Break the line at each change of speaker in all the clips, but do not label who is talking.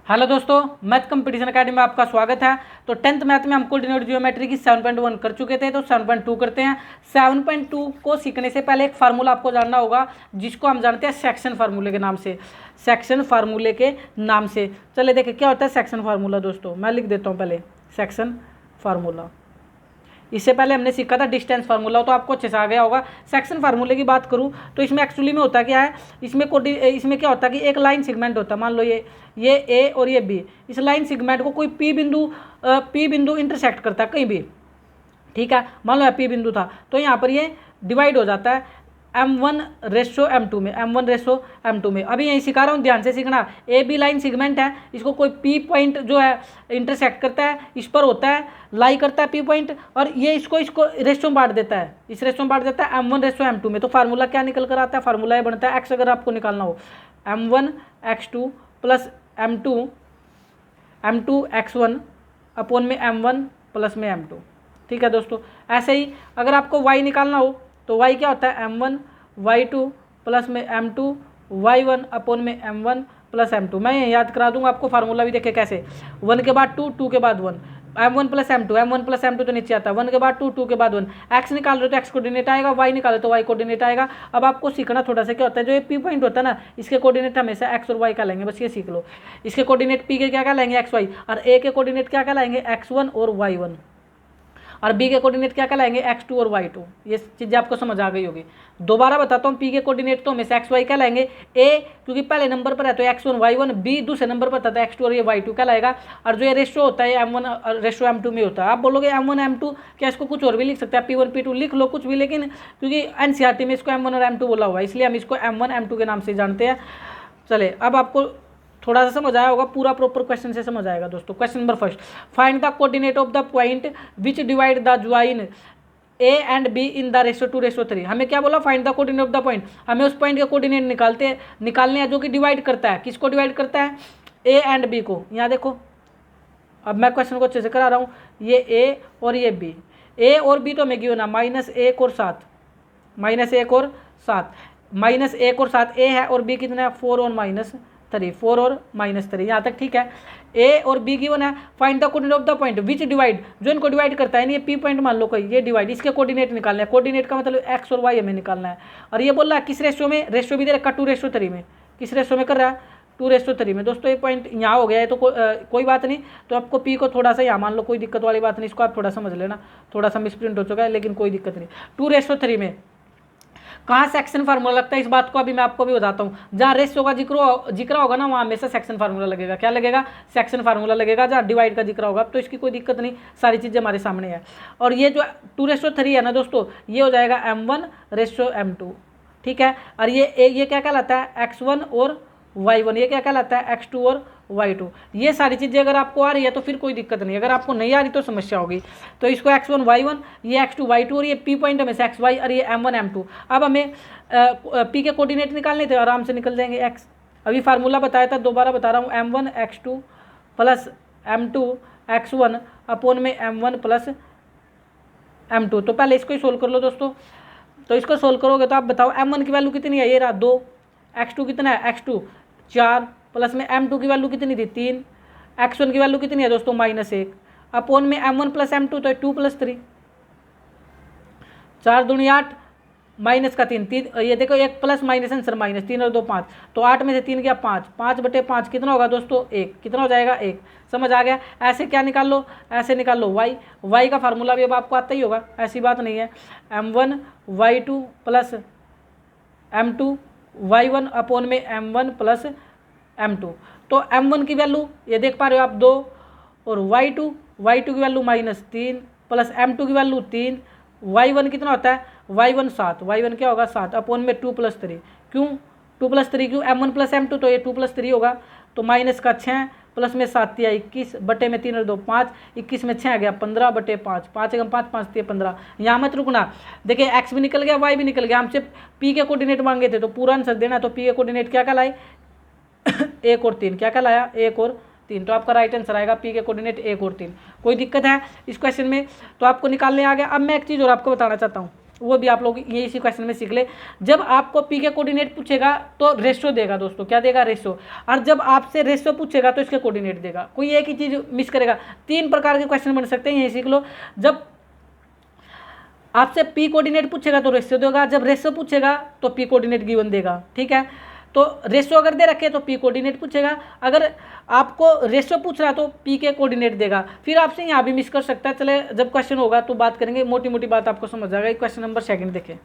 Hello दोस्तों, math competition academy में आपका स्वागत है। तो 10th मैथ में हम कोऑर्डिनेट ज्योमेट्री की 7.1 कर चुके थे, तो 7.2 करते हैं। 7.2 को सीखने से पहले एक फार्मूला आपको जानना होगा, जिसको हम जानते हैं सेक्शन फार्मूले के नाम से। सेक्शन फार्मूले के नाम से चले देखिए क्या होता है सेक्शन फार्मूला। दोस्तों मैं लिख देता हूँ पहले सेक्शन फार्मूला। इससे पहले हमने सीखा था डिस्टेंस फार्मूला, तो आपको अच्छे से आ गया होगा। सेक्शन फार्मूले की बात करूं तो इसमें एक्चुअली में होता क्या है, इसमें क्या होता है कि एक लाइन सेगमेंट होता है। मान लो ये ए और ये बी, इस लाइन सेगमेंट को कोई पी बिंदु इंटरसेक्ट करता है कहीं भी, ठीक है। मान लो पी बिंदु था, तो यहाँ पर ये डिवाइड हो जाता है M1:M2 में, M1:M2 में। अभी यही सिखा रहा हूँ, ध्यान से सीखना। ए बी लाइन सेगमेंट है, इसको कोई पी पॉइंट जो है इंटरसेक्ट करता है, इस पर होता है, लाई करता है पी पॉइंट, और ये इसको रेशो में बांट देता है, इस रेशो में बांट देता है M1:M2 में। तो फार्मूला क्या निकल कर आता है, फार्मूला ये बनता है एक्स अगर आपको निकालना हो M1x2 plus M2 x1 upon में M1 प्लस में M2, ठीक है दोस्तों। ऐसे ही अगर आपको y निकालना हो तो y क्या होता है M1 y2 प्लस में M2 y1 अपॉन में M1 प्लस M2। मैं याद करा दूंगा आपको, फार्मूला भी देखे कैसे। 1 के बाद 2, 2 के बाद 1, M1 प्लस M2 तो नीचे आता है। 1 के बाद 2, 2 के बाद 1। एक्स निकाल रहे हो तो एक्स कोऑर्डिनेट आएगा, वाई निकाल रहे तो वाई कोऑर्डिनेट आएगा। अब आपको सीखना थोड़ा सा क्या होता है, जो ये पी पॉइंट होता है ना, इसके कोऑर्डिनेट हमेशा एक्स और वाई का लेंगे, बस ये सीख लो। इसके कोऑर्डिनेट पी के क्या क्या लाएंगे, एक्स वाई, और ए के कोऑर्डिनेट क्या क्या लाएंगे, x1 और y1, और बी के कोऑर्डिनेट क्या क्या लाएंगे, x2 और y2। ये चीज़ें आपको समझ आ गई होगी। दोबारा बताता हूँ, पी के कोऑर्डिनेट तो हमेशा x y क्या लाएंगे, ए क्योंकि पहले नंबर पर है तो x1 y1, बी दूसरे नंबर पर था तो x2 और ये y2 क्या लाएगा। और जो ये रेशो होता है M1:M2 में होता है। आप बोलोगे M1:M2 क्या, इसको कुछ और भी लिख सकते हैं, P1 P2 लिख लो कुछ भी, लेकिन क्योंकि एनसीईआरटी में इसको M1 और M2 बोला हुआ है, इसलिए हम इसको M1:M2 के नाम से जानते हैं। चले अब आपको थोड़ा सा समझ आया होगा, पूरा प्रॉपर क्वेश्चन से समझ आएगा दोस्तों। Question number first, find the coordinate of the point which divide the join A and be in the ratio 2:3। हमें क्या बोला, find the coordinate of the point. हमें उस पॉइंट के कोऑर्डिनेट निकालने हैं जो कि डिवाइड करता है, किसको डिवाइड करता है, ए एंड बी को। यहाँ देखो, अब मैं क्वेश्चन को अच्छे से करा रहा हूँ। ये ए और ये बी, ए और बी तो हमें क्यों ना -1 और 7, -1 और 7, -1 और 7 ए है, और बी कितना है 4 और -3, 4 और -3, यहाँ तक ठीक है। ए और बी गिवन है। Find the coordinate of the point which divide, जो इनको डिवाइड करता है, ये पी पॉइंट मान लो कोई, ये डिवाइड, इसके कोऑर्डिनेट निकालना है। कोऑर्डिनेट का मतलब एक्स और वाई हमें निकालना है। और ये बोल रहा है किस रेशो में, रेशो भी दे रखा 2:3 में, किस रेशो में कर रहा है, 2:3 में। दोस्तों ये पॉइंट यहाँ हो गया है तो कोई बात नहीं। तो आपको पी को थोड़ा सा यहाँ मान लो, कोई दिक्कत वाली बात नहीं, इसको आप थोड़ा समझ लेना, थोड़ा सा मिसप्रिंट हो चुका है लेकिन कोई दिक्कत नहीं। 2:3 में कहाँ सेक्शन फार्मूला लगता है, इस बात को अभी मैं आपको भी बताता हूँ। जहाँ रेशियो का जिक्र होगा ना, वहाँ हमेशा सेक्शन फार्मूला लगेगा। क्या लगेगा, सेक्शन फार्मूला लगेगा। जहाँ डिवाइड का जिक्र होगा तो इसकी कोई दिक्कत नहीं, सारी चीज़ें हमारे सामने है। और ये जो 2:3 है ना दोस्तों, ये हो जाएगा M1:M2, ठीक है। और ये क्या कहलाता है, x1 और y1, ये क्या कहलाता है, x2 और y2। ये सारी चीज़ें अगर आपको आ रही है तो फिर कोई दिक्कत नहीं, अगर आपको नहीं आ रही तो समस्या होगी। तो इसको x1 y1, ये x2 y2, और ये पी पॉइंट हमें x y, और ये M1:M2। अब हमें पी के कोऑर्डिनेट निकालने थे, आराम से निकल जाएंगे। x अभी फार्मूला बताया था, दोबारा बता रहा हूँ, M1x2 plus M2 x1 upon में M1 प्लस M2। तो पहले इसको ही सोल्व कर लो दोस्तों। तो इसको सोल्व करोगे तो आप बताओ M1 की वैल्यू कितनी है, ये रहा 2, x2 कितना है, x2 4, प्लस में M2 की वैल्यू कितनी थी 3, x1 की वैल्यू कितनी है दोस्तों -1, अपॉन में M1 प्लस M2 तो 2 + 3, 4 दूनी 8, माइनस का 3, ये देखो 1 प्लस माइनस आंसर माइनस, 3 और 2 5, तो 8 में से 3 गया 5, 5/5 कितना होगा दोस्तों 1, कितना हो जाएगा 1। समझ आ गया। ऐसे क्या निकाल लो, ऐसे निकाल लो y का फार्मूला भी अब आपको आता ही होगा, ऐसी बात नहीं है। M1 y2 plus M2 y1 upon में M1 प्लस M2। तो M1 की वैल्यू ये देख पा रहे हो आप 2, और y2 की वैल्यू -3 प्लस M2 की वैल्यू 3, y1 कितना होता है, y1 7, y1 क्या होगा 7, अपॉन में 2 + 3। क्यों 2 + 3, क्यों M1 प्लस M2 तो ये 2 + 3 होगा। तो माइनस का 6 प्लस में 7 या 21, बटे में 3 और 2 5, 21 में 6 आ गया 15/5, 5 × 5 5 × 15। यहाँ मत रुकना, देखिए x भी निकल गया, y भी निकल गया। हमसे p के कोऑर्डिनेट मांगे थे तो पूरा आंसर देना। तो p के कोऑर्डिनेट क्या लाए 1 और 3, क्या लाया 1 और 3। तो आपका राइट आंसर आएगा p के कोऑर्डिनेट 1 और 3। कोई दिक्कत है इस क्वेश्चन में, तो आपको निकालने आ गया। अब मैं एक चीज़ और आपको बताना चाहता हूँ, वो भी आप लोग ये इसी क्वेश्चन में सीख ले। जब आपको पी के कोऑर्डिनेट पूछेगा तो रेशो देगा दोस्तों, क्या देगा, रेशो। और जब आपसे रेशो पूछेगा तो इसके कोऑर्डिनेट देगा, कोई एक ही चीज़ मिस करेगा। 3 प्रकार के क्वेश्चन बन सकते हैं, ये सीख लो। जब आपसे पी कोऑर्डिनेट पूछेगा तो रेशो देगा, जब रेशो पूछेगा तो पी कोऑर्डिनेट गिवन देगा, ठीक है। तो रेशो अगर दे रखे तो पी कोऑर्डिनेट पूछेगा, अगर आपको रेशो पूछ रहा तो पी के कोऑर्डिनेट देगा। फिर आपसे यहाँ भी मिस कर सकता है। चले जब क्वेश्चन होगा तो बात करेंगे, मोटी मोटी बात आपको समझ जाएगा। क्वेश्चन नंबर 2 देखें।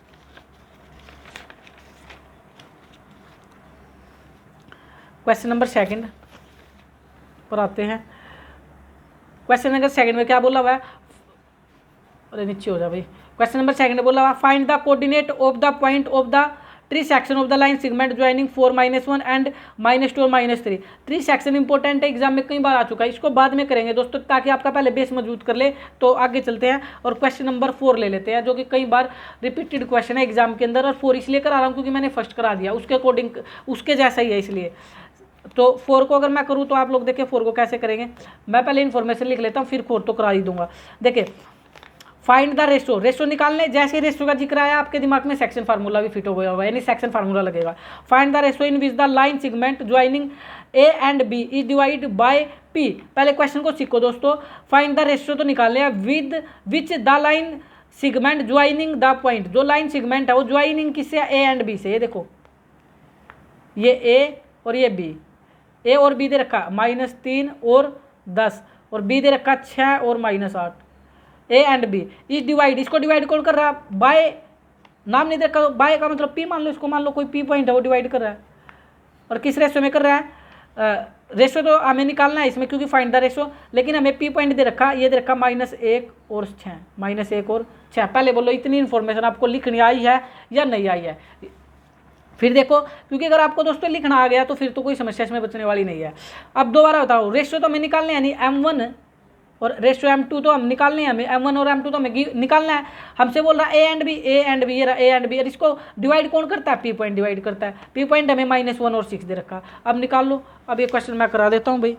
क्वेश्चन नंबर 2 पर आते हैं। क्वेश्चन नंबर 2 में क्या बोला हुआ है, अरे नीचे हो जा भाई। क्वेश्चन नंबर 2 बोला हुआ find the coordinate of the point of the tree section of the line segment joining 4 -1 and -2 और -3। ट्री सेक्शन इंपॉर्टेंट है, एग्जाम में कई बार आ चुका है, इसको बाद में करेंगे दोस्तों ताकि आपका पहले बेस मजबूत कर ले। तो आगे चलते हैं और क्वेश्चन नंबर 4 ले लेते हैं, जो कि कई बार रिपीटेड क्वेश्चन है एग्जाम के अंदर। और 4 इसलिए करा रहा हूँ क्योंकि मैंने फर्स्ट करा दिया, उसके अकॉर्डिंग उसके जैसा ही है इसलिए। तो 4 को अगर मैं करूँ तो आप लोग देखिए 4 को कैसे करेंगे। मैं पहले इन्फॉर्मेशन लिख लेता हूँ, फिर 4 तो करा ही दूंगा। देखिए फाइंड द रेशो, रेशो निकालने, जैसे रेशो का जिक्र आया आपके दिमाग में सेक्शन फार्मूला भी फिट हो गया होगा, यानी सेक्शन फार्मूला लगेगा। Find the ratio in which the line segment joining A and B is divide by P. पहले क्वेश्चन को सीखो दोस्तों। फाइंड द रेशो तो निकालने हैं with which the line segment joining the point, जो लाइन सेगमेंट है वो ज्वाइनिंग किससे, ए एंड बी से। ये देखो ये ए और ये बी, ए और बी दे रखा -3 और 10 और बी दे रखा 6 और -8। ए एंड बी इस डिवाइड, इसको डिवाइड कौन कर रहा है, बाय, नाम नहीं देखा, बाय का मतलब पी मान लो, इसको मान लो कोई पी पॉइंट है वो डिवाइड कर रहा है। और किस रेशो में कर रहा है, रेशो तो हमें निकालना है इसमें क्योंकि फाइंड द रेशो, लेकिन हमें पी पॉइंट दे रखा, ये दे रखा -1 और 6, -1 और 6। पहले बोलो इतनी इन्फॉर्मेशन आपको लिखनी आई है या नहीं आई है। फिर देखो, क्योंकि अगर आपको दोस्तों लिखना आ गया तो फिर तो कोई समस्या इसमें बचने वाली नहीं है। अब दोबारा बताओ, रेशो तो हमें निकालने हैं, यानी M1 और रेशो M2 तो हम निकालने हैं, हमें M1 और M2 तो हमें निकालना है। हमसे बोल रहा है A and B, A and B, ये रहा ए एंड बी, और इसको डिवाइड कौन करता है, पी पॉइंट डिवाइड करता है। पी पॉइंट हमें -1 और 6 दे रखा। अब निकाल लो। अब ये क्वेश्चन मैं करा देता हूँ भाई,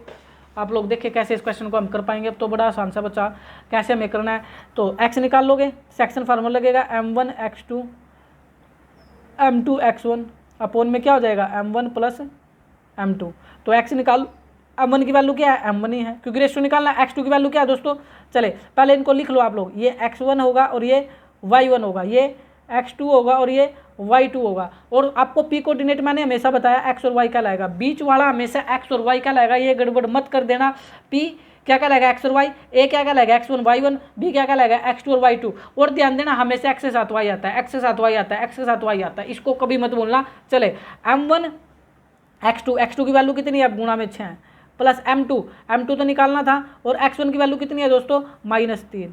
आप लोग देखें कैसे इस क्वेश्चन को हम कर पाएंगे। अब तो बड़ा आसान सा बच्चा, कैसे हमें करना है। तो x निकाल लोगे, सेक्शन फार्मूला लगेगा M1 x2 M2 x1 upon में क्या हो जाएगा M1 + M2। तो x निकाल, M1 की वैल्यू क्या है, M1 ही है, क्योंकि रेशो निकालना है। x2 की वैल्यू क्या है दोस्तों, चले पहले इनको लिख लो आप लोग। ये x1 होगा और ये y1 होगा, ये x2 होगा और ये y2 होगा। और आपको p कोऑर्डिनेट मैंने हमेशा बताया x और y का लाएगा, बीच वाला हमेशा x और y का लाएगा, ये गड़बड़ मत कर देना। p क्या क्या लाएगा, x और y, a क्या क्या लाएगा x1 y1, b क्या क्या लाएगा x2 और y2। और ध्यान देना हमेशा x के साथ y आता है, x के साथ y आता है, x के साथ y आता है, इसको कभी मत बोलना। चले M1 x2 की वैल्यू कितनी है, अब गुणा में 6 प्लस M2 तो निकालना था, और x1 की वैल्यू कितनी है दोस्तों, -3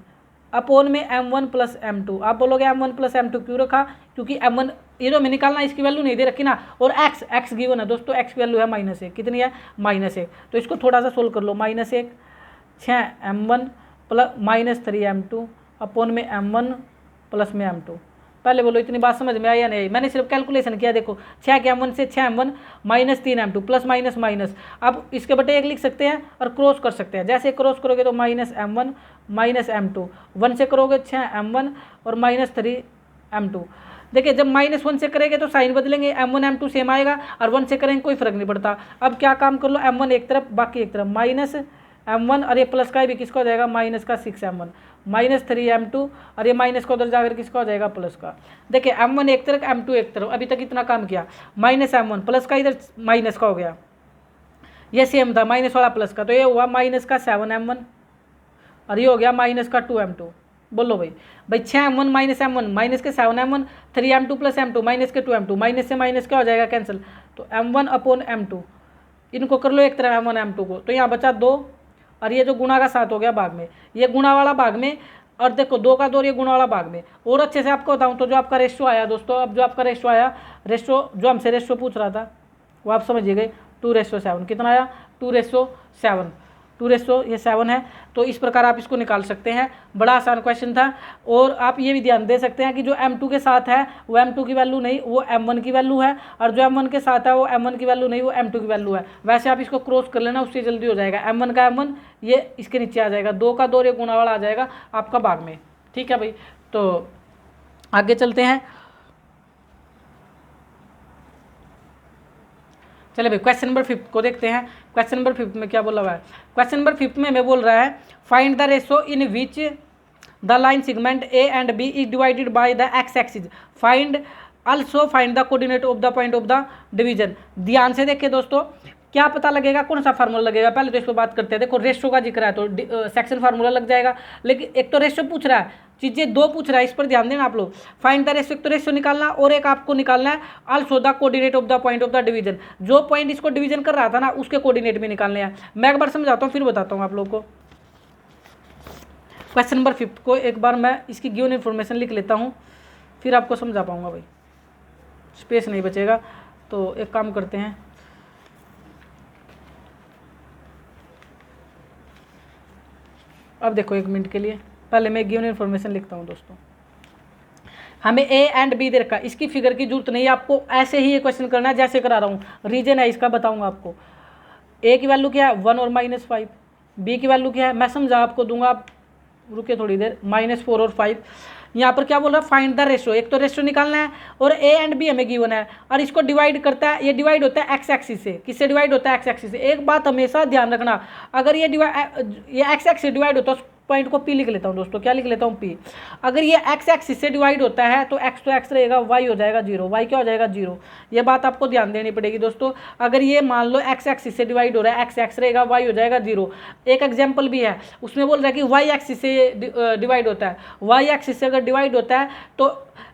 अपोन में M1 + M2। आप बोलोगे M1 + M2 क्यों रखा, क्योंकि M1 ये जो हमें निकालना है इसकी वैल्यू नहीं दे रखी ना, और x गिवन है दोस्तों, x की वैल्यू है -1, कितनी है -1। तो इसको थोड़ा सा सोल्व कर लो, -1 6 M1 + -3 M2 अपोन में M1 + में M2। पहले बोलो इतनी बात समझ में आई या नहीं? मैंने सिर्फ कैलकुलेशन किया, देखो 6 के M1 से 6 M1 -3 M2 plus minus minus. अब इसके बटे 1 लिख सकते हैं और क्रॉस कर सकते हैं। जैसे क्रॉस करोगे तो -M1 -M2, 1 से करोगे 6 M1 और -3 M2। देखिए जब -1 से करेंगे तो साइन बदलेंगे, M1 M2 सेम आएगा, और 1 से करेंगे कोई फर्क नहीं पड़ता। अब क्या काम कर लो, M1 एक तरफ बाकी एक तरफ, -M1 और ये प्लस का भी किसका हो जाएगा, माइनस का 6 M1 -3 M2, और ये माइनस का उधर जाकर किसका हो जाएगा, प्लस का। देखिए M1 एक तरफ M2 एक तरफ, अभी तक इतना काम किया, -M1 प्लस का इधर माइनस का हो गया, ये सेम था माइनस वाला प्लस का, तो ये हुआ -7 M1 और ये हो गया -2 M2। बोलो भाई 6 M1 -M1 माइनस के 7 M1 3 M2 + M2 -2 M2, minus से माइनस क्या हो जाएगा, कैंसिल। तो M1 अपोन M2, इनको कर लो एक तरफ M1 M2 को, तो यहाँ बचा 2, और ये जो गुणा का 7 हो गया भाग में, ये गुणा वाला भाग में, और देखो 2 का 2 और ये गुणा वाला भाग में। और अच्छे से आपको बताऊँ तो जो आपका रेशो आया दोस्तों, अब जो आपका रेशो आया, रेशो जो हमसे रेशो पूछ रहा था वो आप समझिए गए, 2:7। कितना आया, 2:7, 2 ये 7 है। तो इस प्रकार आप इसको निकाल सकते हैं, बड़ा आसान क्वेश्चन था। और आप ये भी ध्यान दे सकते हैं कि जो M2 के साथ है वो M2 की वैल्यू नहीं, वो M1 की वैल्यू है, और जो M1 के साथ है वो M1 की वैल्यू नहीं, वो M2 की वैल्यू है। वैसे आप इसको क्रॉस कर लेना, उससे जल्दी हो जाएगा। M1 का M1 ये इसके नीचे आ जाएगा, 2 का 2 ये गुणा वाला आ जाएगा आपका भाग में, ठीक है भाई। तो आगे चलते हैं। चलिए भाई क्वेश्चन नंबर 5 को देखते हैं। क्वेश्चन नंबर 5 में क्या बोला हुआ है? क्वेश्चन नंबर 5 में हमें बोल रहा है find the ratio in which the line segment A and B is divided by the x axis, find also find the coordinate of the point of the division. ध्यान से देखिए दोस्तों, क्या पता लगेगा, कौन सा फार्मूला लगेगा? पहले तो इस पर बात करते हैं। देखो रेशो का जिक्र है तो सेक्शन फार्मूला लग जाएगा, लेकिन एक तो रेशो पूछ रहा है, चीज़ें दो पूछ रहा है, इस पर ध्यान देना आप लोग। फाइंड द रेशो, एक तो रेशो निकालना और एक आपको निकालना है also the coordinate of the point of the division. जो पॉइंट इसको डिवीजन कर रहा था ना उसके कोऑर्डिनेट भी निकालने हैं। मैं एक बार समझाता हूँ फिर बताता हूँ आप लोग को। क्वेश्चन नंबर 5 को एक बार मैं इसकी गिवन इन्फॉर्मेशन लिख लेता हूँ, फिर आपको समझा पाऊंगा भाई, स्पेस नहीं बचेगा। तो एक काम करते हैं, अब देखो 1 मिनट के लिए पहले मैं गिवन इन्फॉर्मेशन लिखता हूँ दोस्तों। हमें ए एंड बी दे रखा, इसकी फिगर की जरूरत नहीं है, आपको ऐसे ही ये क्वेश्चन करना है जैसे करा रहा हूँ। रीजन है इसका बताऊंगा आपको। ए की वैल्यू क्या है 1 और -5, बी की वैल्यू क्या है मैं समझा आपको दूंगा, आप रुके थोड़ी देर। -4 और 5। यहाँ पर क्या बोल रहा है फाइंड द रेशो, एक तो रेशो निकालना है और ए एंड बी हमें गिवन है और इसको डिवाइड करता है, ये डिवाइड होता है एक्स एक्सिस से। किससे डिवाइड होता है? एक्स एक्सिस से। एक बात हमेशा ध्यान रखना, अगर ये एक्स एक्सिस से डिवाइड होता है, पॉइंट को पी लिख लेता हूँ दोस्तों, क्या लिख लेता हूँ पी। अगर ये एक्स एक्सिस से डिवाइड होता है तो एक्स रहेगा, वाई हो जाएगा 0, वाई क्या हो जाएगा 0। ये बात आपको ध्यान देनी पड़ेगी दोस्तों। अगर ये मान लो एक्स एक्सिस से डिवाइड हो रहा है, एक्स रहेगा, वाई हो जाएगा 0। एक एग्जाम्पल भी है, उसमें बोल रहा है कि वाई एक्सिस से डिवाइड होता है, वाई एक्सिस से अगर डिवाइड होता है तो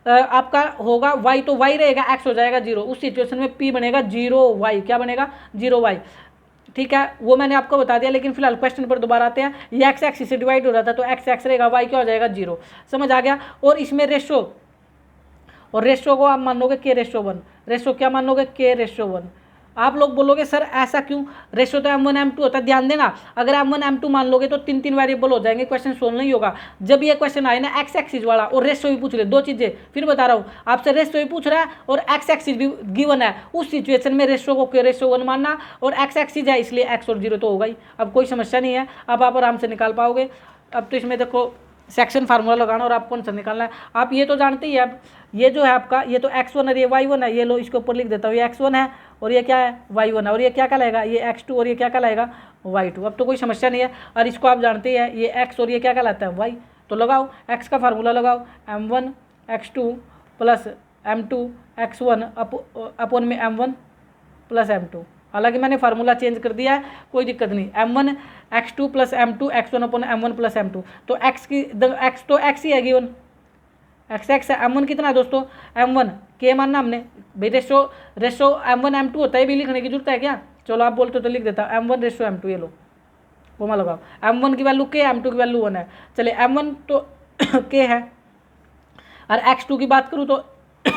आपका होगा वाई, तो वाई रहेगा, एक्स हो जाएगा 0। उस सिचुएशन में पी बनेगा 0 वाई, क्या बनेगा 0 वाई। ठीक है, वो मैंने आपको बता दिया, लेकिन फिलहाल क्वेश्चन पर दोबारा आते हैं। ये एक्स एक्सिस से डिवाइड हो रहा था तो एक्स रहेगा, वाई क्या हो जाएगा 0। समझ आ गया। और इसमें रेशो, और रेशो को आप मानोगे K/1, रेशो क्या मानोगे K/1। आप लोग बोलोगे सर ऐसा क्यों, रेशो तो M1 M2 होता है। ध्यान देना, अगर M1 M2 मान लोगे तो 3 वेरिएबल हो जाएंगे, क्वेश्चन सोल्व नहीं होगा। जब ये क्वेश्चन आए ना एक्स एक्सिस वाला और रेशो भी पूछ रहे, दो चीजें फिर बता रहा हूँ आपसे, रेशो भी पूछ रहा है और एक्स एक्सिस भी गिवन है, उस सिचुएशन में रेशो को K/1 मानना, और एक्स एक्सिस है इसलिए एक्स और 0 तो होगा ही। अब कोई समस्या नहीं है, अब आप आराम से निकाल पाओगे। अब तो इसमें देखो सेक्शन फार्मूला लगाना और आपको कौन सा निकालना है, आप ये तो जानते ही है। अब ये जो है आपका, ये तो x1 और ये y1 है, ये लो इसके ऊपर लिख देता हूँ, ये x1 है और ये क्या है y1 है, और ये क्या कहलाएगा ये x2 और ये क्या कहलाएगा y2। अब तो कोई समस्या नहीं है, और इसको आप जानते ही है ये x और ये क्या कहलाता है y। तो लगाओ x का फार्मूला लगाओ, m1 x2 plus m2 x1 upon में m1 प्लस m2। हालांकि मैंने फार्मूला चेंज कर दिया है, कोई दिक्कत नहीं। m1 x2 plus m2 x1 upon m1 plus m2। तो x तो x ही है गिवन, x है। m1 कितना है दोस्तों m1 k मानना हमने भाई, रेशो m1 m2 होता है, भी लिखने की जरूरत है क्या? चलो आप बोलते हो तो लिख देता m1 रेशो m2, ये लो वो मैं लगाओ। m1 की वैल्यू k, m2 की वैल्यू 1 है। चलिए m1 तो k है, और x2 की बात करूँ तो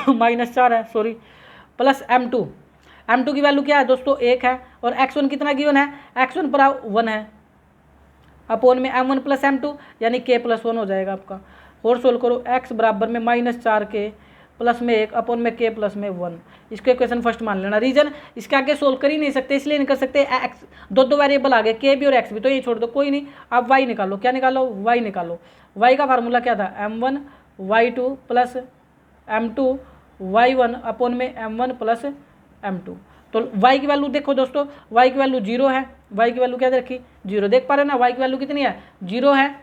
-4 है, सॉरी, प्लस m2 की वैल्यू क्या है दोस्तों 1 है, और x1 कितना गिवन है, x1 पर 1 है, अपोन में m1 प्लस m2 यानी k+1 हो जाएगा आपका। और सोल्व करो, x बराबर में -4k प्लस में 1 अपोन में k प्लस में 1। इसको इक्वेशन फर्स्ट मान लेना। रीजन इसके आगे सोल्व कर ही नहीं सकते, इसलिए नहीं कर सकते, x दो वेरिएबल आ गए k भी और x भी, तो ये छोड़ दो, कोई नहीं। आप y निकालो, क्या निकालो y निकालो। y का फार्मूला क्या था m1 y2 plus m2 y1 upon में m1 प्लस m2। तो y की वैल्यू देखो दोस्तों, y की वैल्यू 0 है, y की वैल्यू क्या रखी 0, देख पा रहे ना, y की वैल्यू कितनी है 0 है।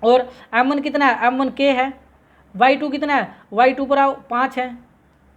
और m1 कितना है m1 k है, y2 कितना है y2 पर आओ 5 है,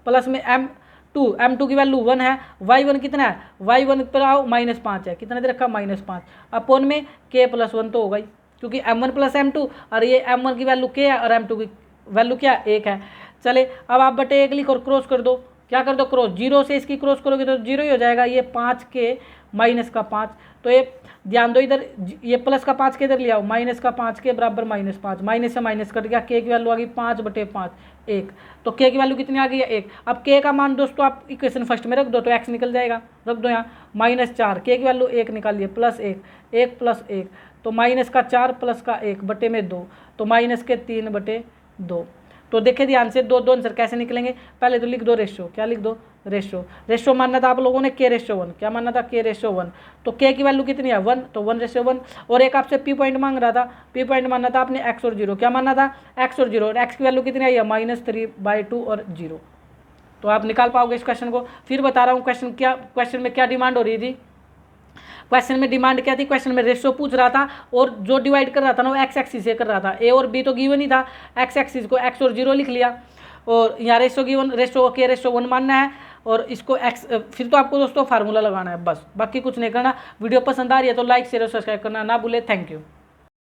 प्लस में m2 की वैल्यू 1 है, y1 कितना है y1 पर आओ -5 है, कितना दे रखा -5 अपोन में k+1 तो होगा ही, क्योंकि m1 प्लस m2 और ये m1 की वैल्यू k है और m2 की वैल्यू क्या 1 है। चले अब आप बटे 1 लिख और क्रॉस कर दो, क्या कर दो क्रॉस, 0 से इसकी क्रॉस करोगे तो 0 ही हो जाएगा। ये 5k माइनस का 5, तो ये ध्यान दो इधर, ये प्लस का 5 के इधर ले आओ, माइनस का 5k बराबर -5, माइनस से माइनस कट गया, k की वैल्यू आ गई 5/5 1, तो k की वैल्यू कितनी आ गई है 1। अब k का मान दोस्तों आप इक्वेशन फर्स्ट में रख दो तो x निकल जाएगा, रख दो यहाँ -4, k की वैल्यू 1 निकालिए, प्लस 1 प्लस 1 तो -4 प्लस का 1/2, तो -3/2। तो देखिए ध्यान से दो दो आंसर कैसे निकलेंगे। पहले तो लिख दो रेशो, क्या लिख दो रेशो। रेशो मानना था आप लोगों ने K/1, क्या मानना था K/1। तो K की वैल्यू कितनी है 1, तो 1/1। और एक आपसे P पॉइंट मांग रहा था, P पॉइंट मानना था आपने x और 0, क्या मानना था x और 0, और x की वैल्यू कितनी आई है -3/2 और 0। तो आप निकाल पाओगे इस क्वेश्चन को। फिर बता रहा हूँ क्वेश्चन में क्या डिमांड हो रही थी। क्वेश्चन में डिमांड क्या थी, क्वेश्चन में रेशो पूछ रहा था और जो डिवाइड कर रहा था ना वो एक्स एक्सिस से कर रहा था। ए और बी तो गिवन ही था, एक्स एक्सिस को x और 0 लिख लिया, और यहाँ रेशो गिवन, रेशो K/1 मानना है, और इसको x। फिर तो आपको दोस्तों फार्मूला लगाना है बस, बाकी कुछ नहीं करना। वीडियो पसंद आ रही है तो लाइक शेयर और सब्सक्राइब करना ना भूले। Thank you.